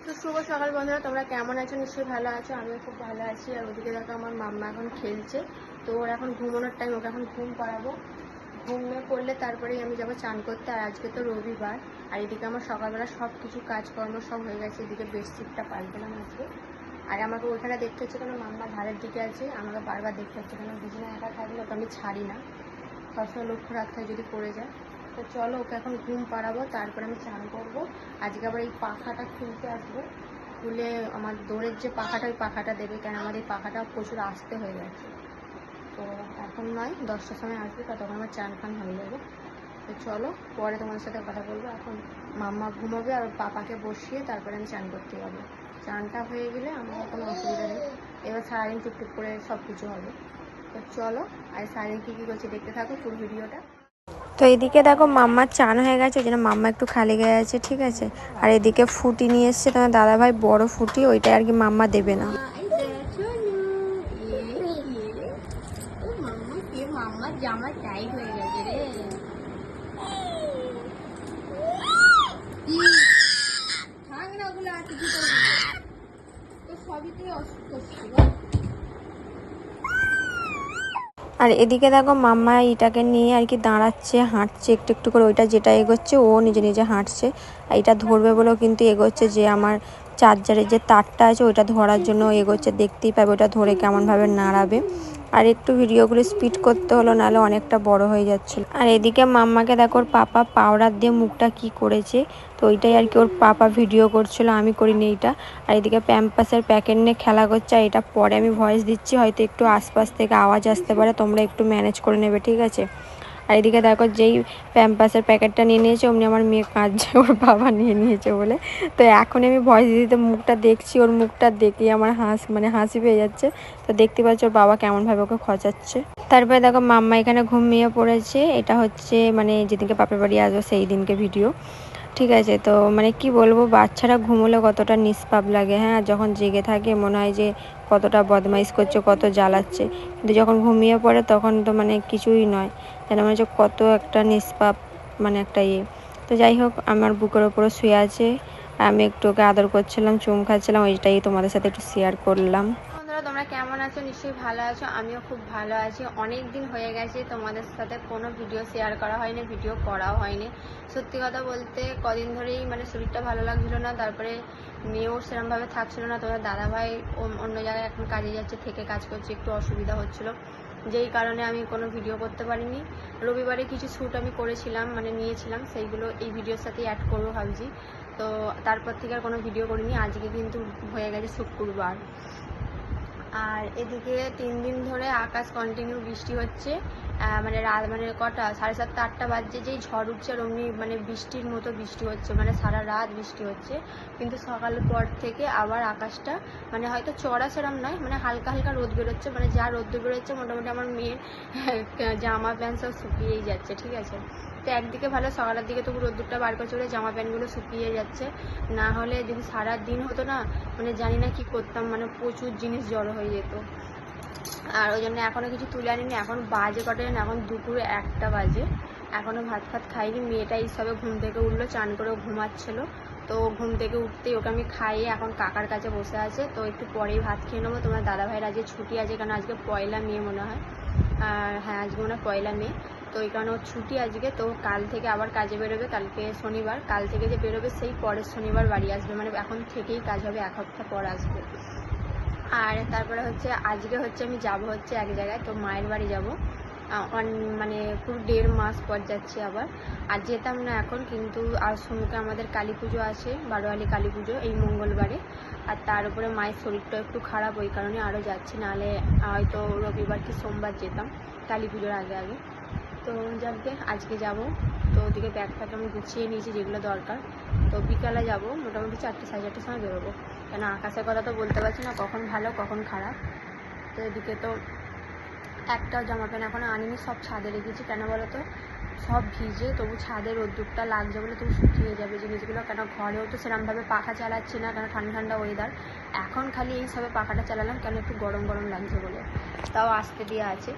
তো শুভ সকাল বন্ধুরা, তোমরা কেমন আছো? নিশ্চয়ই ভালো আছো। আমিও খুব ভালো আছি। আর ওদিকে দেখো আমার মাম্মা এখন খেলছে। তো ওর এখন ঘুমানোর টাইম, ওকে এখন ঘুম পাড়াবো। ঘুমিয়ে পড়লে তারপরেই আমি যাবো চান করতে। আর আজকে তো রবিবার। আর এদিকে আমার সকালবেলা সব কিছু কাজকর্ম সব হয়ে গেছে। এদিকে বেডশিটটা পাল্টালাম আজকে। আর আমাকে ওখানে দেখতে হচ্ছে কেন, মাম্মা ধারের দিকে আছে, আমাকে বারবার দেখতে হচ্ছে কেন। বিছানায় একা থাকলে ওকে আমি ছাড়ি না, সবসময় লক্ষ্য রাখতে হয় যদি পড়ে যায়। তো চলো ওকে এখন ঘুম পাড়াবো, তারপরে আমি চান করবো। আজকে আবার এই পাখাটা খুলতে আসবো। খুলে আমার দৌড়ের যে পাখাটা, ওই পাখাটা দেবে, কেন আমার এই পাখাটা প্রচুর আসতে হয়ে গেছে। তো এখন নয়, 10টার সময় আসবে, ততক্ষণ আমার চান ফান হয়ে যাবে। তো চলো পরে তোমাদের সাথে কথা বলবো। এখন মাম্মা ঘুমাবে আর পাপাকে বসিয়ে তারপরে আমি চান করতে যাবো। চানটা হয়ে গেলে আমার কোনো অসুবিধা নেই। এবার সারাদিন টুকটুক করে সব কিছু হবে। তো চলো, আর সারাদিন কী কী করছে দেখতে থাকো পুরো ভিডিওটা। তো এদিকে দেখো মাম্মার চান হয়ে গেছে, ওই জন্য মাম্মা একটু খালি গায়ে আছে, ঠিক আছে। আর এদিকে ফুটি নিয়ে এসছে তোমার দাদাভাই, বড় ফুটি, ওইটা আর কি মাম্মা দেবে না। মাম্মার জামা টাইট হয়ে গেছে রে। থাক না ওগুলো, আর কিছু করবি তো, সবই তুই অসুস্থ। আর এদিকে দেখো মাম্মা এটাকে নিয়ে আর কি দাঁড়াচ্ছে, হাঁটছে একটু একটু করে। ওইটা যেটা এগোচ্ছে ও নিজে নিজে হাঁটছে। আর এটা ধরবে বলেও কিন্তু এগোচ্ছে, যে আমার চার্জারের যে তারটা আছে ওইটা ধরার জন্য এগোচ্ছে। দেখতেই পাবে ওটা ধরে কেমনভাবে নাড়াবে। আর একটু ভিডিওগুলো স্পিড করতে হলো, নাহলে অনেকটা বড় হয়ে যাচ্ছিল। আর এদিকে মাম্মাকে দেখো ওর পাপা পাউডার দিয়ে মুখটা কি করেছে, তো ওইটাই আর কি ওর পাপা ভিডিও করছিল, আমি করিনি এইটা। আর এদিকে প্যাম্পাসের প্যাকেট নিয়ে খেলা করছে। আর এটা পরে আমি ভয়েস দিচ্ছি, হয়তো একটু আশপাশ থেকে আওয়াজ আসতে পারে, তোমরা একটু ম্যানেজ করে নেবে, ঠিক আছে। আর এদিকে দেখো যেই প্যাম্পাসের প্যাকেটটা নিয়ে নিয়েছে, অমনি আমার মেয়ে কাঁদছে ওর বাবা নিয়ে নিয়েছে বলে। তো এখন আমি ভয়েস দিতে মুখটা দেখছি, ওর মুখটা দেখেই আমার হাসি পেয়ে যাচ্ছে। তো দেখতে পাচ্ছ ওর বাবা কেমনভাবে ওকে খচাচ্ছে। তারপরে দেখো মাম্মা এখানে ঘুমিয়ে পড়েছে। এটা হচ্ছে যেদিনকে বাপের বাড়ি আসবো সেই দিনকে ভিডিও, ঠিক আছে। তো কি বলবো, বাচ্চারা ঘুমোলে কতটা নিষ্পাপ লাগে, হ্যাঁ। যখন জেগে থাকে মনে হয় যে কতটা বদমাইশ করছে, কত জ্বালাচ্ছে, কিন্তু যখন ঘুমিয়ে পড়ে তখন তো কিছুই নয়, যেন মনে হচ্ছে কত একটা নিষ্পাপ, একটা ইয়ে। তো যাই হোক, আমার বুকের ওপরে শুয়ে আছে, আমি একটু ওকে আদর করছিলাম, চুম খাচ্ছিলাম, ওইটাই তোমাদের সাথে একটু শেয়ার করলাম। বন্ধুরা, তোমরা কেমন আছো? নিশ্চয়ই ভালো আছো। আমিও খুব ভালো আছি। অনেক দিন হয়ে গেছে তোমাদের সাথে কোনো ভিডিও শেয়ার করা হয়নি, ভিডিও করাও হয়নি। সত্যি কথা বলতে কদিন ধরেই শরীরটা ভালো লাগছিল না, তারপরে মেয়েও সেরকমভাবে থাকছিল না। তোমার দাদাভাই অন্য জায়গায় এখন কাজে যাচ্ছে, থেকে কাজ করছে, একটু অসুবিধা হচ্ছিলো, যেই কারণে আমি কোনো ভিডিও করতে পারিনি। রবিবারে কিছু শ্যুট আমি করেছিলাম, নিয়েছিলাম, সেইগুলো এই ভিডিওর সাথেই অ্যাড করবো ভাবছি। তো তারপর থেকে আর কোনো ভিডিও করিনি। আজকে কিন্তু হয়ে গেছে শুক্রবার। আর এদিকে 3 দিন ধরে আকাশ কন্টিনিউ বৃষ্টি হচ্ছে। রাত কটা 7:30 8টা বাজছে, যেই ঝড় উঠছে আর অমনি বৃষ্টির মতো বৃষ্টি হচ্ছে, সারা রাত বৃষ্টি হচ্ছে। কিন্তু সকালের পর থেকে আবার আকাশটা হয়তো চড়া সেরম নয়, হালকা হালকা রোদ বেরোচ্ছে। যা রোদ বেরোচ্ছে মোটামুটি আমার মেয়ের জামা প্যান্ট সব শুকিয়েই যাচ্ছে, ঠিক আছে। তো একদিকে ভালো, সকালের দিকে তবু রোদ্দুরটা বার করছে বলে জামা প্যান্টগুলো শুকিয়ে যাচ্ছে। না হলে যদি সারা দিন হতো না, জানি না কি করতাম, প্রচুর জিনিস জড়ো হয়ে যেত। আর ওই জন্য এখনও কিছু তুলে আনিনি। এখন বাজে কটা, এখন দুপুরে 1টা বাজে, এখনও ভাত ফাত খাইনি। মেয়েটা এই সবে ঘুম থেকে উঠলো, চান করে ঘুমাচ্ছিলো। তো ঘুম থেকে উঠতেই ওকে আমি খাইয়ে এখন কাকার কাছে বসে আছে। তো একটু পরেই ভাত খেয়ে নেবো। তোমার দাদাভাইয়ের আজকে ছুটি আছে, কারণ আজকে 1লা মে মনে হয়। আর হ্যাঁ, আজকে মনে হয় 1লা মে। তো এই কারণে ওর ছুটি আজকে। তো কাল থেকে আবার কাজে বেরোবে, কালকে শনিবার। কাল থেকে যে বেরোবে সেই পরের শনিবার বাড়ি আসবে, এখন থেকেই কাজ হবে, 1 সপ্তাহ পর আসবে। আর তারপরে আজকে আমি যাব এক জায়গায়, তো মায়ের বাড়ি যাব। পুরো 1.5 মাস পর যাচ্ছি আবার। আর যেতাম না এখন, কিন্তু আর সমুখে আমাদের কালী পুজো আছে, বারোয়ালি কালী পুজো এই মঙ্গলবারে। আর তার উপরে মায়ের শরীরটা একটু খারাপ, ওই কারণে আরও যাচ্ছি, নাহলে হয়তো রবিবার কি সোমবার যেতাম কালী পুজোর আগে আগে। তো যাকে আজকে যাব। তো ওদিকে ব্যাগ ফ্যাগ আমি গুছিয়ে নিয়েছি যেগুলো দরকার। তো বিকালে যাব, মোটামুটি 4টে 4:30টার সময় বেরোবো, কেন আকাশের কথা তো বলতে পারছি না কখন ভালো কখন খারাপ। তো এদিকে তো একটাও জামা প্যান্ট এখনও আনিনি, সব ছাদে রেখেছি। কেন বলো তো, সব ভিজে, তবু ছাদে রোদ্দুরটা লাগছে বলে তবু শুকিয়ে যাবে জিনিসগুলো। কেন ঘরেও তো সেরকমভাবে পাখা চালাচ্ছি না, কেন ঠান্ডা ঠান্ডা ওয়েদার। এখন খালি এই সবে পাখাটা চালালাম, কেন একটু গরম গরম লাগছে বলে, তাও আসতে দেওয়া আছে।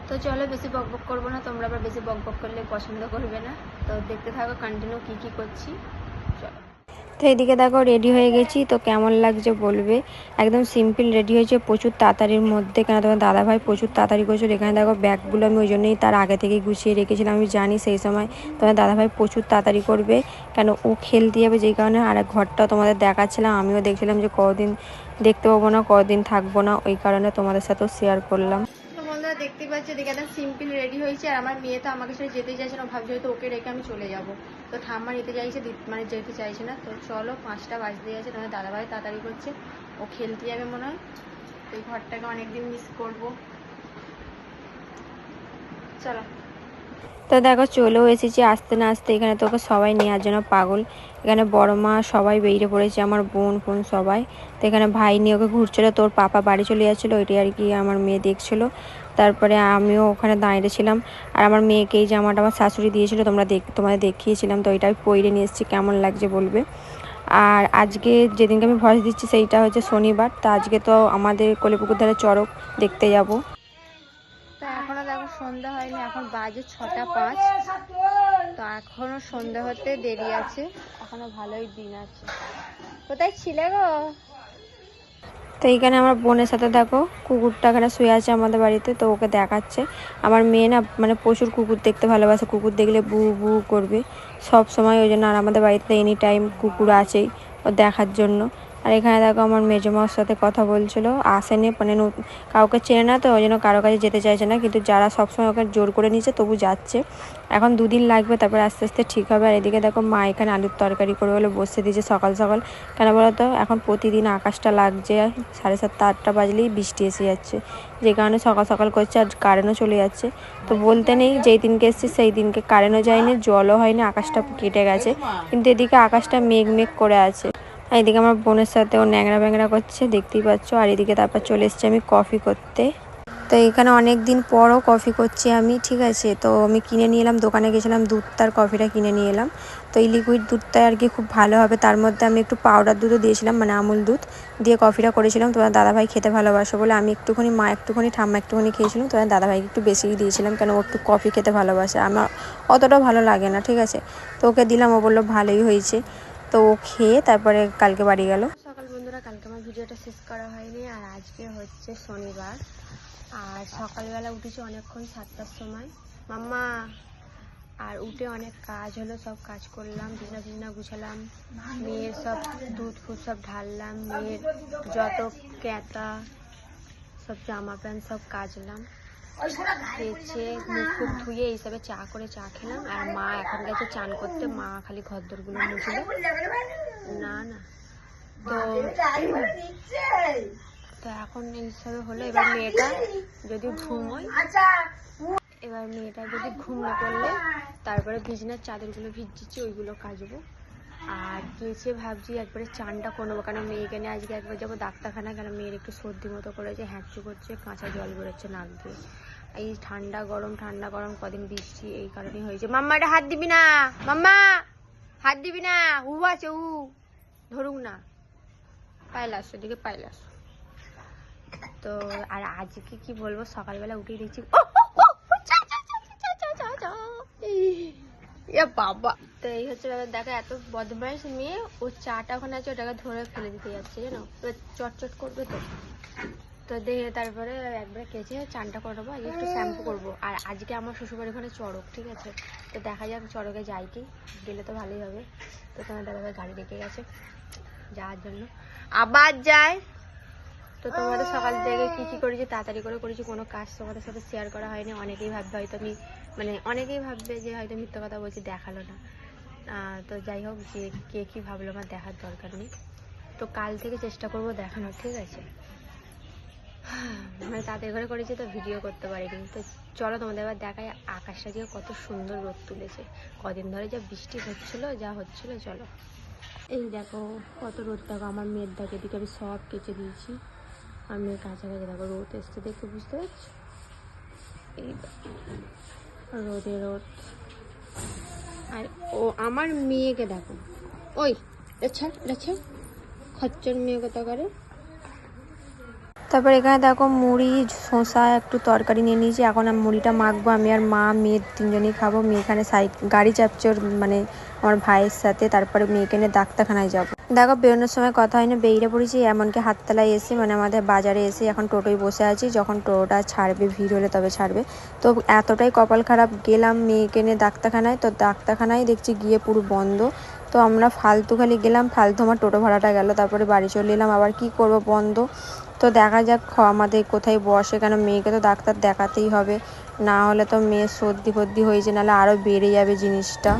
তো চলো, বেশি বকবক করবো না, তোমরা আবার বেশি বকবক করলে পছন্দ করবে না। তো দেখতে থাকো কন্টিনিউ কী কী করছি, চলো। তো এদিকে দেখো রেডি হয়ে গেছি, তো কেমন লাগছে বলবে। একদম সিম্পল রেডি হয়েছে প্রচুর তাড়াতাড়ির মধ্যে, কেন তোমার দাদাভাই প্রচুর তাড়াতাড়ি করেছিল। এখানে দেখো ব্যাগগুলো আমি ওই জন্যই তার আগে থেকেই গুছিয়ে রেখেছিলাম, আমি জানি সেই সময় তোমার দাদাভাই প্রচুর তাড়াতাড়ি করবে, কেন ও খেলতে যাবে যেই কারণে। আর ঘরটাও তোমাদের দেখাচ্ছিলাম, আমিও দেখছিলাম যে কদিন দেখতে পাবো না, কদিন থাকবো না, ওই কারণে তোমাদের সাথেও শেয়ার করলাম। বন্ধুরা দেখতে পাচ্ছি এদিকে একটা সিম্পল রেডি হয়েছে, আর আমার মেয়ে তো আমাকে সাথে যেতেই চাইছে না, ভাবছি হয়তো ওকে রেখে আমি চলে যাব। তো ঠাম্মা নিতে চাইছে, মানে যেতে চাইছে না। তো চলো 5টা বাজতে যাচ্ছে, তোমার দাদাভাই তাড়াতাড়ি করছে, ও খেলতে যাবে মনে হয়। তো এই ঘরটাকে অনেকদিন মিস করবো। চলো। তো দেখো চলেও এসেছি আসতে না আসতে, এখানে তোকে সবাই নেওয়ার জন্য পাগল। এখানে বড় মা সবাই বেরিয়ে পড়েছে, আমার বোন ফোন সবাই। তো এখানে ভাই নিয়ে ওকে ঘুরছিল, তোর পাপা বাড়ি চলে যাচ্ছিলো, ওইটাই আর কি আমার মেয়ে দেখছিলো। তারপরে আমিও ওখানে দাঁড়িয়েছিলাম, আর আমার মেয়েকে এই জামাটা আমার শাশুড়ি দিয়েছিল, তোমাদের দেখিয়েছিলাম, তো ওইটাই পরে নিয়ে এসেছি, কেমন লাগছে বলবে। আর আজকে যেদিনকে আমি ভয়েস দিচ্ছি সেইটা হচ্ছে শনিবার, তো আজকে তো আমাদের কলিপুকুর ধারে চড়ক দেখতে যাব। তো এখনো দেখো সন্ধ্যা হয়নি, এখন বাজে 6টা 5। তো এখনো সন্ধ্যা হতে দেরি আছে, এখনো ভালোই দিন আছে। কোথায় ছিলে গো? তো এইখানে আমার বোনের সাথে দেখো কুকুরটা এখানে শুয়ে আছে আমাদের বাড়িতে, তো ওকে দেখাচ্ছে। আমার মেয়ে না মানে প্রচুর কুকুর দেখতে ভালোবাসে, কুকুর দেখলে বু বু করবে সব সময়, ওই জন্য। আর আমাদের বাড়িতে এনি টাইম কুকুর আছেই ও দেখার জন্য। আর এখানে দেখো আমার মেজমার সাথে কথা বলছিল, আসেনি, মানে কাউকে চেনে না, তো ওই জন্য কারো কাছে যেতে চাইছে না, কিন্তু যারা সবসময় ওকে জোর করে নিচ্ছে তবু যাচ্ছে। এখন 2 দিন লাগবে, তারপরে আস্তে আস্তে ঠিক হবে। আর এদিকে দেখো মা এখানে আলুর তরকারি করে বলে বসে দিয়েছে সকাল সকাল, কেন বলো তো এখন প্রতিদিন আকাশটা লাগছে 7:30 8টা বাজলেই বৃষ্টি এসে যাচ্ছে, যে কারণে সকাল সকাল করছে, আর কারেন্টও চলে যাচ্ছে। তো বলতে নেই যেই দিনকে এসছে সেই দিনকে কারেন্টও যায়নি, জলও হয়নি, আকাশটা কেটে গেছে, কিন্তু এদিকে আকাশটা মেঘ মেঘ করে আছে। আর এদিকে আমার বোনের সাথে ও ন্যাংরা ব্যাংরা করছে দেখতেই পাচ্ছ। আর এদিকে তারপর চলে এসেছি আমি কফি করতে। তো এখানে অনেক দিন পরও কফি করছি আমি, ঠিক আছে। তো আমি কিনে নিয়ে এলাম, দোকানে গেছিলাম, দুধটার কফিটা কিনে নিয়ে এলাম। তো এই লিকুইড দুধটা আর কি খুব ভালো হবে, তার মধ্যে আমি একটু পাউডার দুধও দিয়েছিলাম, মানে আমুল দুধ দিয়ে কফিটা করেছিলাম। তোমার দাদাভাই খেতে ভালোবাসে বলে আমি একটুখানি, মা একটুখানি, ঠাম্মা একটুখানি খেয়েছিলাম, তোমার দাদাভাইকে একটু বেশিই দিয়েছিলাম, কেন ও একটু কফি খেতে ভালোবাসে, আমার অতটা ভালো লাগে না, ঠিক আছে। তো ওকে দিলাম, ও বললো ভালোই হয়েছে। তো ও খেয়ে তারপরে কালকে বাড়ি গেল। সকাল বন্ধুরা, কালকে আমার ভিডিওটা শেষ করা হয়নি, আর আজকে হচ্ছে শনিবার। আর সকালবেলা উঠেছি অনেকক্ষণ, 7টার সময় মাম্মা। আর উঠে অনেক কাজ হলো, সব কাজ করলাম, বিছানা গুছালাম, মেয়ের সব দুধ ফুট সব ঢাললাম, মেয়ের যত ক্যাঁতা সব জামা প্যান্ট সব কাচলাম, খেয়েছে মুখ টুক ধুয়ে এইসবে চা করে চা খেলাম। আর মা এখন গেছে চান করতে, মা খালি ঘরদোরগুলো মুছল না না। তো এখন এইসবে হলো। এবার মেয়েটা যদি ঘুমোয়, ঘুম না করলে তারপরে বিছানার চাদরগুলো ভিজিয়েছি ওইগুলো কাচবো। আর গিয়েছে ভাবছি একবারে চানটা করবো, কারণ মেয়েকে নিয়ে আজকে একবার যাবো ডাক্তারখানা, কারণ মেয়ের একটু সর্দি মতো করেছে, হ্যাঁচু করছে, কাঁচা জল বেরোচ্ছে নাক দিয়ে। এই ঠান্ডা গরম কদিন বৃষ্টি, এই কারণেই হয়েছে। মাম্মা এটা হাত দিবি না, মাম্মা হাত দিবি না, হু আছে হু, ধরুক না, পাইলাস ওদিকে পাইলাস। তো আর আজকে কি বলবো, সকালবেলা উঠেই দেখছি বাবা। তো এই হচ্ছে ব্যাপার, দেখো এত বদমাইশ মেয়ে, ও চাটা ওখানে আছে, ওটাকে ধরে ফেলে দিতে যাচ্ছে, জানো, চটচট করবে। তো দেখে তারপরে একবার কেচে চানটা করবো, আজকে একটু শ্যাম্পু করবো। আর আজকে আমার শ্বশুরবাড়ির ওখানে চড়ক, ঠিক আছে। তো দেখা যাক চড়কে যাই কি, গেলে তো ভালোই হবে। তো তোমার দাদাভাই গাড়ি রেখে গেছে যাওয়ার জন্য, আবার যায়। তো তোমাদের সকাল থেকে কি করেছি, তাড়াতাড়ি করে করেছি, কোনো কাজ তোমাদের সাথে শেয়ার করা হয়নি। অনেকেই ভাববে হয়তো আমি, মানে অনেকেই ভাববে যে হয়তো মিথ্যা কথা বলছি, দেখালো না। তো যাই হোক, যে কে কী ভাবলো আমার দেখার দরকার নেই। তো কাল থেকে চেষ্টা করবো দেখানোর, ঠিক আছে। মানে তাদের ঘরে করেছি তো ভিডিও করতে পারিনি। তো চলো তোমাদের এবার দেখায় আকাশটা যে কত সুন্দর রোদ তুলেছে, কদিন ধরে যা বৃষ্টি যা হচ্ছিল। চলো, এই দেখো কত রোদ, দেখো আমার মেয়ের দাগে দিকে আমি সব কেচে দিয়েছি। আর মেয়ের কাছাকাছি দেখো রোদ এসছে, দেখতে বুঝতে পারছি। এই রোদ। আর ও আমার মেয়েকে দেখো, ওই আচ্ছা খচ্চর মেয়ে কথা করে। তারপর এখানে দেখো মুড়ি শসা একটু তরকারি নিয়ে নিয়েছি। এখন আমি মুড়িটা মাখবো, আমি আর মা মেয়ে তিনজনেই খাবো। মেয়ে এখানে গাড়ি চাপছে ওর মানে আমার ভাইয়ের সাথে। তারপরে মেয়েকে নিয়ে ডাক্তারখানায় যাবো। দেখো বেরোনোর সময় কথা হয় না, বেরিয়ে পড়েছি। এমনকি হাততলায় এসে মানে আমাদের বাজারে এসে এখন টোটোয় বসে আছি, যখন টোটোটা ছাড়বে ভিড় হলে তবে ছাড়বে। তো এতটাই কপাল খারাপ, গেলাম মেয়েকে নিয়ে ডাক্তারখানায়, তো ডাক্তারখানায় দেখছি গিয়ে পুরো বন্ধ। তো আমরা ফালতু খালি গেলাম, ফালতু আমার টোটো ভাড়াটা গেল। তারপরে বাড়ি চলে এলাম, আবার কি করব বন্ধ। তো দেখা যাক আমাদের কোথায় বসে, কেন মেয়েকে তো ডাক্তার দেখাতেই হবে, না হলে তো মেয়ের সর্দি ফর্দি হয়েছে, নাহলে আরও বেড়ে যাবে জিনিসটা।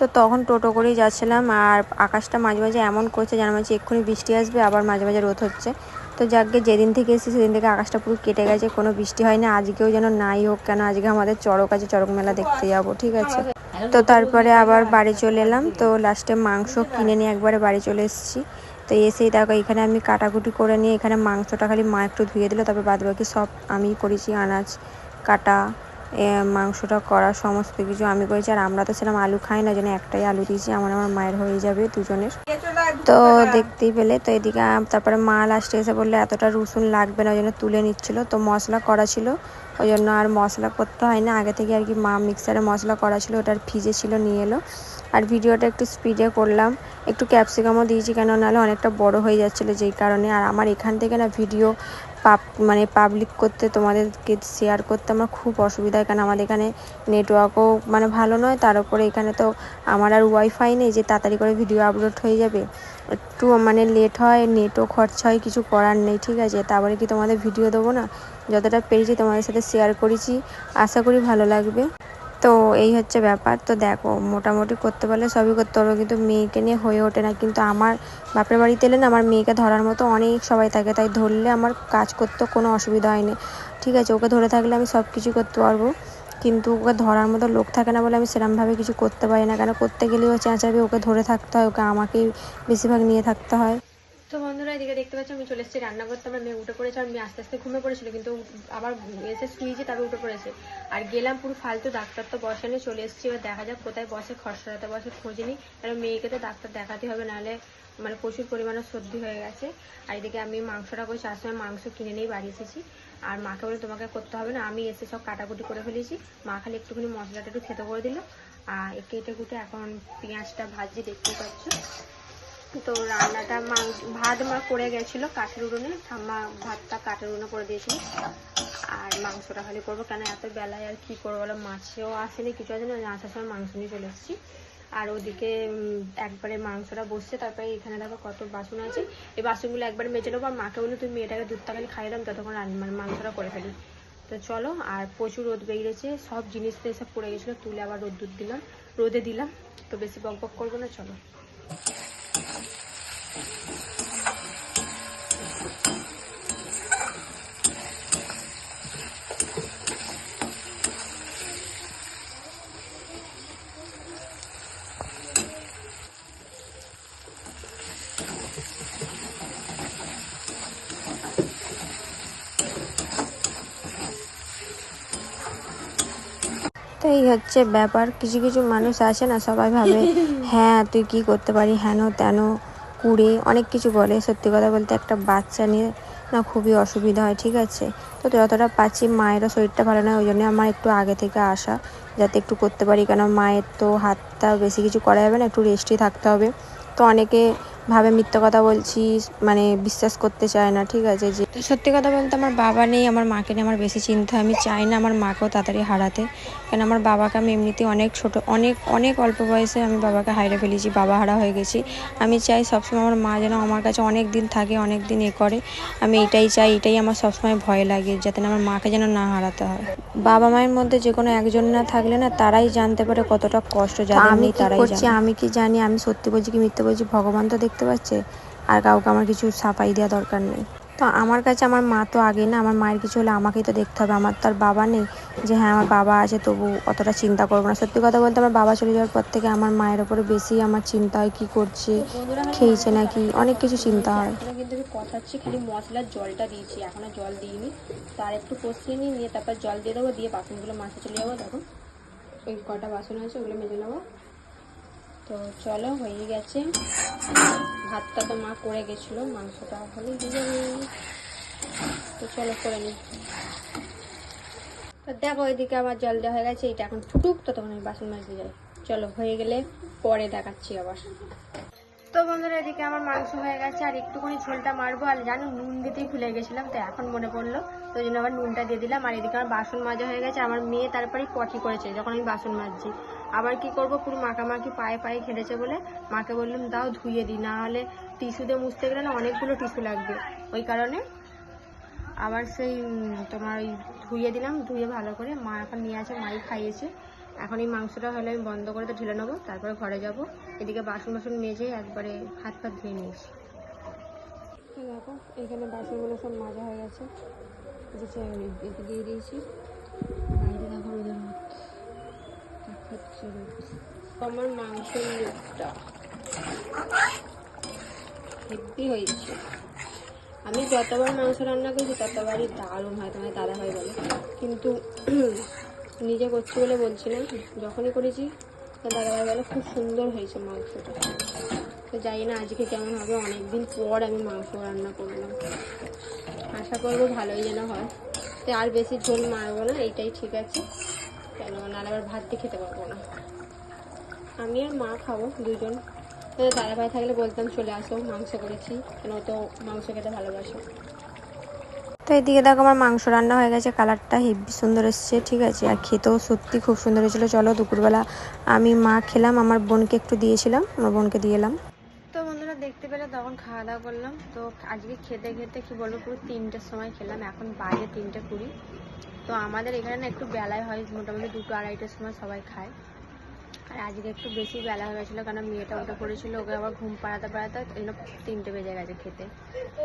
তো তখন টোটো করেই যাচ্ছিলাম, আর আকাশটা মাঝে মাঝে এমন করছে যেন মাঝে এক্ষুনি বৃষ্টি আসবে, আবার মাঝে মাঝে রোদ হচ্ছে। তো যাকে যেদিন থেকে এসেছি সেদিন থেকে আকাশটা পুরো কেটে গেছে, কোনো বৃষ্টি হয় না। আজকেও যেন নাই হোক, কেন আজকে আমাদের চড়ক আছে, চড়ক মেলা দেখতে যাবো, ঠিক আছে। তো তারপরে আবার বাড়ি চলে এলাম। তো লাস্টে মাংস কিনে নিয়ে একবারে বাড়ি চলে এসেছি। তো এসেই দেখো এখানে আমি কাটাকুটি করে নিয়ে এখানে মাংসটা খালি মা একটু ধুয়ে দিল, তারপর বাদবাকি সব আমি করেছি, আনাজ কাটা, মাংসটা করা সমস্ত কিছু আমি করেছি। আর আমরা তো ছিলাম আলু খাই না, জন্য একটাই আলু দিয়েছি, আমার মায়ের হয়ে যাবে দুজনের। তো দেখতেই পেলে। তো এদিকে তারপরে মা লাস্টে এসে বললে এতটা রসুন লাগবে না, ওই জন্য তুলে নিচ্ছিল। তো মশলা করা ছিল, ওই জন্য আর মশলা করতে হয় না, আগে থেকে আর কি মা মিক্সারে মশলা করা ছিল, ওটার ভিজে ছিল নিয়ে এলো। আর ভিডিওটা একটু স্পিডে করলাম, একটু ক্যাপসিকামও দিয়েছি, কেন নাহলে অনেকটা বড় হয়ে যাচ্ছিলো যেই কারণে। আর আমার এখান থেকে না ভিডিও মানে পাবলিক করতে, তোমাদেরকে শেয়ার করতে আমার খুব অসুবিধা হয়, কারণ আমাদের এখানে নেটওয়ার্কও মানে ভালো নয়। তার উপরে এখানে তো আমার আর ওয়াইফাই নেই যে তাড়াতাড়ি করে ভিডিও আপলোড হয়ে যাবে, একটু মানে লেট হয়, নেটও খরচা হয়, কিছু করার নেই, ঠিক আছে। তারপরে কি তোমাদের ভিডিও দেবো না, যতটা পেরেছি তোমাদের সাথে শেয়ার করেছি, আশা করি ভালো লাগবে। তো এই হচ্ছে ব্যাপার। তো দেখো মোটামুটি করতে পারলে সবই করতে পারবো, কিন্তু মেয়েকে নিয়ে হয়ে ওঠে না। কিন্তু আমার বাপের বাড়িতে এলে না আমার মেয়েকে ধরার মতো অনেক সবাই থাকে, তাই ধরলে আমার কাজ করতে কোনো অসুবিধা হয়নি, ঠিক আছে। ওকে ধরে থাকলে আমি সব কিছু করতে পারবো, কিন্তু ওকে ধরার মতো লোক থাকে না বলে আমি সেরকমভাবে কিছু করতে পারি না। কেন করতে গেলেও চেঁচাবে, ওকে ধরে থাকতে হয়, ওকে আমাকেই বেশিরভাগ নিয়ে থাকতে হয়। তো বন্ধুরা এদিকে দেখতে পাচ্ছি আমি চলে এসেছি রান্না করতে। আমার মেয়ে উঠে পড়েছে, আর মেয়ে আস্তে আস্তে ঘুমিয়ে পড়েছিল, কিন্তু আবার এসে শুয়েছে, তারপর উঠে পড়েছে। আর গেলাম পুরো ফালতু, ডাক্তার তো বসেনি, চলে এসেছি। এবার দেখা যাক কোথায় বসে, খরসরাতে বসে খোঁজ নিই, কারণ মেয়েকে তো ডাক্তার দেখাতে হবে, নাহলে মানে প্রচুর পরিমাণে সর্দি হয়ে গেছে। আর এদিকে আমি মাংসটা করছি, আর সময় মাংস কিনে নিয়েই বাড়ি এসেছি। আর মাকে বলে তোমাকে করতে হবে না, আমি এসে সব কাটাকুটি করে ফেলেছি। মা খালি একটুখানি মশলাটা একটু থেতো করে দিল, আর কেটে কুটে এখন পেঁয়াজটা ভাজি, দেখতে পাচ্ছ। তো রান্নাটা ভাত মা করে গেছিলো কাঠের উনুনে, ঠাম্মা ভাতটা কাঠের উনুনে করে দিয়েছিল। আর মাংসটা খালি করবো, কেন এত বেলায় আর কি করবো বলো, মাছেও আসেনি, কিছু আসেনি, আসার সময় মাংস নিয়ে চলে এসেছি। আর ওদিকে একবারে মাংসটা বসছে। তারপরে এখানে দেখো কত বাসন আছে, এই বাসনগুলো একবারে মেজে নেবো। আর মাকে বলে তুমি মেয়েটাকে দুধটা খালি খাইয়ে দাম, ততক্ষণ মানে মাংসটা করে ফেলি। তো চলো, আর প্রচুর রোদ বেরিয়েছে, সব জিনিস তো এসব পড়ে গেছিলো, তুলে আবার রোদে দিলাম। তো বেশি বক বক করবো না, চলো। তো এই হচ্ছে ব্যাপার। কিছু কিছু মানুষ আছে না, সবাই ভাবে হ্যাঁ তুই কি করতে পারি, হেন তেন কুড়ে অনেক কিছু বলে। সত্যি কথা বলতে একটা বাচ্চা নিয়ে না খুবই অসুবিধা হয়, ঠিক আছে। তো যতটা পাচ্ছি, মায়েরও শরীরটা ভালো নয়, ওই জন্য আমার একটু আগে থেকে আসা, যাতে একটু করতে পারি। কেন মায়ের তো হাতটা বেশি কিছু করা যাবে না, একটু রেস্টই থাকতে হবে। তো অনেকে ভাবে মিথ্যা কথা বলছি, মানে বিশ্বাস করতে চায় না, ঠিক আছে। যে সত্যি কথা বলতে আমার বাবা নেই, আমার মাকে নিয়ে আমার বেশি চিন্তা। আমি চাই না আমার মাকেও তাড়াতাড়ি হারাতে, কেন আমার বাবাকে আমি এমনিতেই অনেক ছোটো, অনেক অনেক অল্প বয়সে আমি বাবাকে হারিয়ে ফেলেছি, বাবা হারা হয়ে গেছি। আমি চাই সবসময় আমার মা যেন আমার কাছে অনেক দিন থাকে, অনেক দিন করে। আমি এটাই চাই, এটাই আমার সবসময় ভয় লাগে, যাতে না আমার মাকে যেন না হারাতে হয়। বাবা মায়ের মধ্যে যে কোনো একজন না থাকলে না, তারাই জানতে পারে কতটা কষ্ট, যাদের নেই তারাই জানে। আমি কি জানি, আমি সত্যি বলছি কি মিথ্যে বলছি, ভগবান তো দেখতে পাচ্ছে। আর কাউকে আমার কিছু সাফাই দেওয়া দরকার নেই। তো আমার কাছে আমার মা তো আগে না, আমার মায়ের কিছু হলে আমাকেই তো দেখতে হবে। আমার তো আর বাবা নেই যে হ্যাঁ আমার বাবা আছে তবু অতটা চিন্তা করবো না। সত্যি কথা বলতে আমার বাবা চলে যাওয়ার পর থেকে আমার মায়ের ওপরে বেশি আমার চিন্তা হয়, কী করছে, খেয়েছে নাকি, অনেক কিছু চিন্তা হয়। এখনো কিন্তু আমি কষাচ্ছি, খালি মশলার জলটা দিয়েছি, এখনো জল দিইনি। তো আর একটু কষিয়ে নিয়ে তারপর জল দিয়ে দেবো, দিয়ে বাসনগুলো মাছতে চলে যাবো। দেখো ওই কটা বাসন আছে ওগুলো মেজে নেবো। তো চলো, হয়ে গেছে। ভাতটা তো মা করে গেছিলো, মাংসটা হলে দিয়ে যাবে। তো চলো করে নিই। তো দেখো এদিকে আমার জল দেওয়া হয়ে গেছে, এটা এখন ফুটুক, তো তখন আমি বাসন মাজতে যাই। চলো, হয়ে গেলে পরে দেখাচ্ছি আবার। তো বন্ধুরা এদিকে আমার মাংস হয়ে গেছে, আর একটুখানি ঝোলটা মারবো। আর জানো নুন দিতেই ভুলে গেছিলাম, তো এখন মনে পড়লো, তো ওই জন্য আবার নুনটা দিয়ে দিলাম। আর এদিকে আমার বাসন মাজা হয়ে গেছে। আমার মেয়ে তারপরেই পটি করেছে যখন আমি বাসন মাজছি। আবার কি করব, পুরো মাখামাখি পায়ে পায়ে খেলেছে বলে মাকে বললাম দাও ধুয়ে দিই, না হলে টিস্যু দিয়ে মুছতে গেলে না অনেকগুলো টিস্যু লাগবে। ওই কারণে আবার সেই তোমার ওই ধুয়ে দিলাম, ধুয়ে ভালো করে। মা এখন নিয়ে আছে, মাই খাইয়েছে। এখন এই মাংসটা হলে আমি বন্ধ করে তো ঢেলে নেবো, তারপরে ঘরে যাব। এদিকে বাসন মেজে একবারে হাত পা ধুয়ে নিয়েছি। দেখো এখানে বাসনগুলো সব মাজা হয়ে গেছে, এতে দিয়ে দিয়েছি। বাইরে দেখো রোদের মধ্যে আমার মাংসের লুকটা হেভি হয়েছে। আমি যতবার মাংস রান্না করেছি ততবারই দারুণ হয়, তোমার দাদা হয় বলে, কিন্তু নিজে করছি বলে বলছি না, যখনই করেছি তো দাদাভাই বলে খুব সুন্দর হয়েছে মাংসটা। তো জানি না আজকে কেমন হবে, অনেকদিন পর আমি মাংস রান্না করলাম। আশা করবো ভালোই যেন হয়। তো আর বেশি ঝোল মারবো না, এইটাই ঠিক আছে, কেন নাহলে আবার ভাত দিয়ে খেতে পারবো না। আমি আর মা খাবো দুজন। তো দাদাভাই থাকলে বলতাম চলে আসো মাংস করেছি, কেন তো মাংস খেতে ভালোবাসো। তো এদিকে দেখো আমার মাংস রান্না হয়ে গেছে, কালারটা হেভি সুন্দর এসছে, ঠিক আছে। আর খেতেও সত্যি খুব সুন্দর হয়েছিলো। চলো দুপুরবেলা আমি মা খেলাম, আমার বোনকে একটু দিয়েছিলাম, আমার বোনকে দিয়ে এলাম। তো বন্ধুরা দেখতে পেলে তখন খাওয়া দাওয়া করলাম। তো আজকে খেতে খেতে কি বলবো, পুরো 3টের সময় খেলাম, এখন বাজে 3:20। তো আমাদের এখানে না একটু বেলায় হয়, মোটামুটি 2-2-2:30টার সময় সবাই খায়। আর আজকে একটু বেশি বেলা হয়ে গেছিলো, কারণ মেয়েটা উঠে পড়েছিল, ওকে আবার ঘুম পাড়াতে এই জন্য 3টে বেজে গেছে খেতে।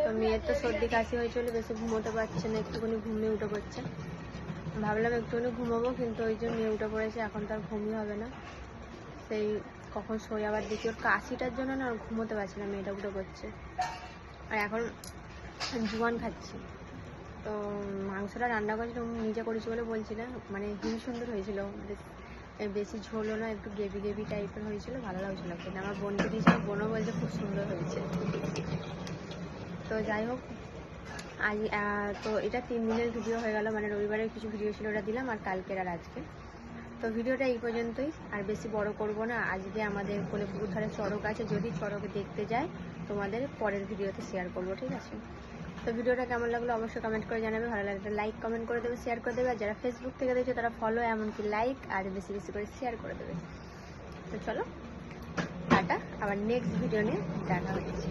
তো মেয়ের তো সর্দি কাশি হয়েছিল, বেশি ঘুমোতে পারছে না, একটুখানি ঘুমিয়ে উঠে পড়ছে। ভাবলাম একটুখানি ঘুমাবো, কিন্তু ওই যে মেয়ে উঠে পড়েছে, এখন তার ঘুমই হবে না। সেই কখন শোয় আবার দেখি, ওর কাশিটার জন্য না ঘুমোতে পারছি না, মেয়েটা উঠে পড়ছে। আর এখন জোয়ান খাচ্ছি। তো মাংসটা রান্না করেছি নিজে করেছি বলে বলছি না, মানে হেবি সুন্দর হয়েছিল, বেশি ঝোলও না, একটু গ্রেভি গ্রেভি টাইপের হয়েছিল, ভালো লাগছিলো খেতে। আমার বোনকে দিয়েছিল, বোনও বলছে খুব সুন্দর হয়েছে। তো যাই হোক, আজ তো এটা 3 দিনের ভিডিও হয়ে গেল, মানে রবিবারের কিছু ভিডিও ছিল ওটা দিলাম, আর কালকের আর আজকে। তো ভিডিওটা এই পর্যন্তই, আর বেশি বড় করব না। আজকে আমাদের কোলে পুকুর ধারে চড়ক আছে, যদি চড়কে দেখতে যাই তোমাদের পরের ভিডিওতে শেয়ার করবো, ঠিক আছে। তো ভিডিওটা কেমন লাগলো অবশ্যই কমেন্ট করে জানাবে, ভালো লাগলে লাইক কমেন্ট করে দেবে, শেয়ার করে দেবে। আর যারা ফেসবুক থেকে দেখছো তারা ফলো, এমনকি লাইক আর বেশি বেশি করে শেয়ার করে দেবে। তো চলো টাটা, আবার নেক্সট ভিডিও নিয়ে দেখা হচ্ছে।